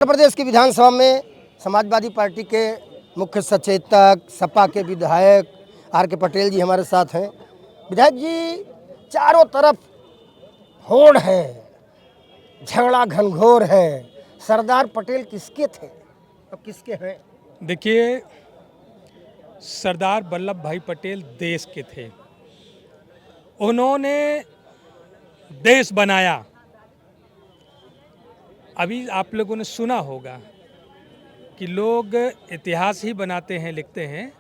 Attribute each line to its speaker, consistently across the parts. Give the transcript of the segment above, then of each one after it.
Speaker 1: उत्तर प्रदेश की विधानसभा में समाजवादी पार्टी के मुख्य सचेतक सपा के विधायक आर.के. पटेल जी हमारे साथ हैं। विधायक जी, चारों तरफ होड़ है, झगड़ा घनघोर है। सरदार पटेल किसके थे अब किसके हैं?
Speaker 2: देखिए, सरदार वल्लभ भाई पटेल देश के थे। उन्होंने देश बनाया। अभी आप लोगों ने सुना होगा कि लोग इतिहास ही बनाते हैं, लिखते हैं।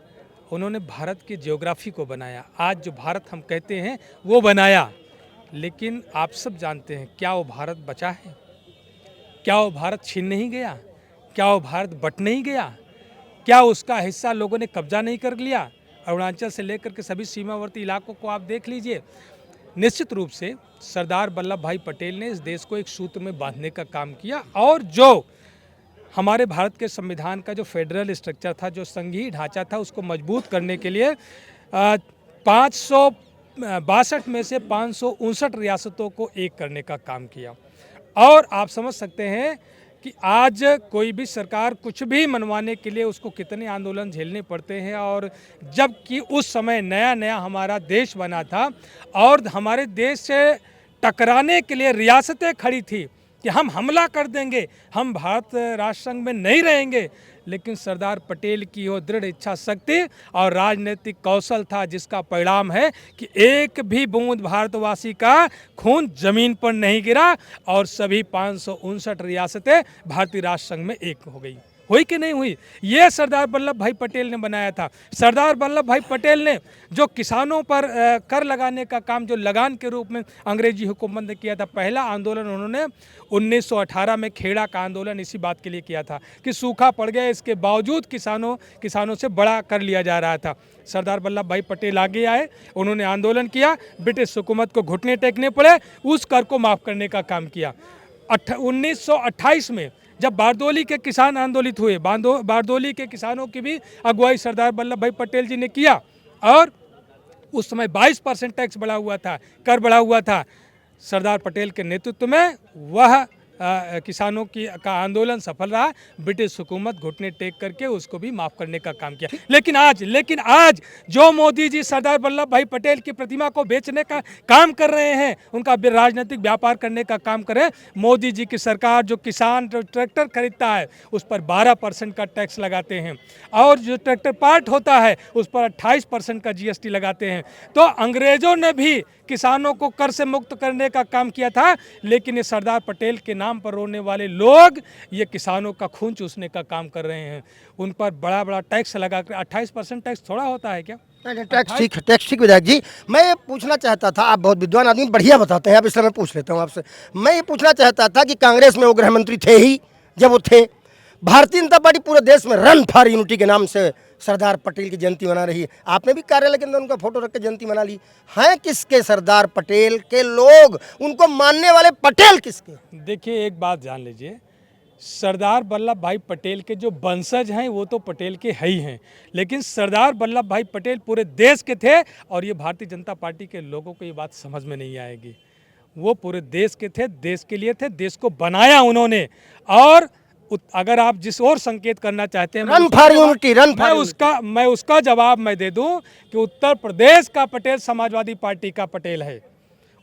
Speaker 2: उन्होंने भारत की ज्योग्राफी को बनाया। आज जो भारत हम कहते हैं वो बनाया। लेकिन आप सब जानते हैं, क्या वो भारत बचा है? क्या वो भारत छीन नहीं गया? क्या वो भारत बट नहीं गया? क्या उसका हिस्सा लोगों ने कब्जा नहीं कर लिया? अरुणाचल से लेकर के सभी सीमावर्ती इलाकों को आप देख लीजिए। निश्चित रूप से सरदार वल्लभ भाई पटेल ने इस देश को एक सूत्र में बांधने का काम किया और जो हमारे भारत के संविधान का जो फेडरल स्ट्रक्चर था, जो संघीय ढांचा था, उसको मजबूत करने के लिए 562 में से 559 रियासतों को एक करने का काम किया। और आप समझ सकते हैं कि आज कोई भी सरकार कुछ भी मनवाने के लिए उसको कितने आंदोलन झेलने पड़ते हैं। और जबकि उस समय नया नया हमारा देश बना था और हमारे देश से टकराने के लिए रियासतें खड़ी थी कि हम हमला कर देंगे, हम भारत राष्ट्र संघ में नहीं रहेंगे। लेकिन सरदार पटेल की वो दृढ़ इच्छा शक्ति और राजनीतिक कौशल था, जिसका परिणाम है कि एक भी बूंद भारतवासी का खून जमीन पर नहीं गिरा और सभी 559 रियासतें भारतीय राष्ट्र संघ में एक हो गई। हुई कि नहीं हुई? ये सरदार वल्लभ भाई पटेल ने बनाया था। सरदार वल्लभ भाई पटेल ने जो किसानों पर कर लगाने का काम जो लगान के रूप में अंग्रेजी हुकूमत ने किया था, पहला आंदोलन उन्होंने 1918 में खेड़ा का आंदोलन इसी बात के लिए किया था कि सूखा पड़ गया, इसके बावजूद किसानों से बड़ा कर लिया जा रहा था। सरदार वल्लभ भाई पटेल आगे आए, उन्होंने आंदोलन किया, ब्रिटिश हुकूमत को घुटने टेकने पड़े, उस कर को माफ़ करने का काम किया। 1928 में जब बारदोली के किसान आंदोलित हुए, बारदोली के किसानों की भी अगुवाई सरदार वल्लभ भाई पटेल जी ने किया और उस समय 22% टैक्स बढ़ा हुआ था, कर बढ़ा हुआ था। सरदार पटेल के नेतृत्व में वह किसानों का आंदोलन सफल रहा। ब्रिटिश हुकूमत घुटने टेक करके उसको भी माफ़ करने का काम किया। लेकिन आज जो मोदी जी सरदार वल्लभ भाई पटेल की प्रतिमा को बेचने का काम कर रहे हैं, उनका राजनीतिक व्यापार करने का काम कर रहे हैं। मोदी जी की सरकार जो किसान जो ट्रैक्टर खरीदता है उस पर 12% का टैक्स लगाते हैं और जो ट्रैक्टर पार्ट होता है उस पर 28% का GST लगाते हैं। तो अंग्रेजों ने भी किसानों को कर से मुक्त करने का काम किया था, लेकिन ये सरदार पटेल के नाम पर रोने वाले लोग ये किसानों का खून चूसने का काम कर रहे हैं। उन पर बड़ा बड़ा टैक्स लगा कर 28% टैक्स थोड़ा होता है क्या?
Speaker 1: टैक्स ठीक विधायक जी, मैं ये पूछना चाहता था, आप बहुत विद्वान आदमी, बढ़िया बताते हैं आप, इसलिए मैं पूछ लेता हूँ आपसे। मैं ये पूछना चाहता था कि कांग्रेस में वो गृह मंत्री थे ही जब वो थे, भारतीय जनता पार्टी पूरे देश में रन फॉर यूनिटी के नाम से सरदार पटेल की जयंती मना रही है। आपने भी कार्यालय के अंदर उनका फोटो रख के जयंती मना ली। हैं किसके सरदार पटेल के लोग? उनको मानने वाले पटेल किसके?
Speaker 2: देखिए, एक बात जान लीजिए, सरदार वल्लभ भाई पटेल के जो वंशज हैं वो तो पटेल के है ही हैं, लेकिन सरदार वल्लभ भाई पटेल पूरे देश के थे और ये भारतीय जनता पार्टी के लोगों को ये बात समझ में नहीं आएगी। वो पूरे देश के थे, देश के लिए थे, देश को बनाया उन्होंने। और अगर आप जिस और संकेत करना चाहते हैं,
Speaker 1: रन फॉर यूनिटी,
Speaker 2: मैं उसका जवाब मैं दे दूं कि उत्तर प्रदेश का पटेल समाजवादी पार्टी का पटेल है।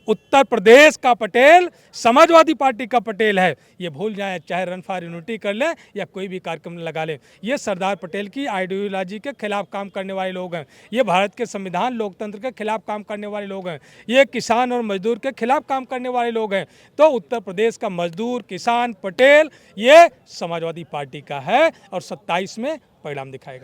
Speaker 2: उत्तर प्रदेश का पटेल समाजवादी पार्टी का पटेल है। ये भूल जाएं, चाहे रन फॉर यूनिटी कर लें या कोई भी कार्यक्रम लगा लें, ये सरदार पटेल की आइडियोलॉजी के खिलाफ काम करने वाले लोग हैं। ये भारत के संविधान लोकतंत्र के खिलाफ काम करने वाले लोग हैं। ये किसान और मजदूर के खिलाफ काम करने वाले लोग हैं। तो उत्तर प्रदेश का मजदूर, किसान, पटेल ये समाजवादी पार्टी का है और 27 में परिणाम दिखाएगा।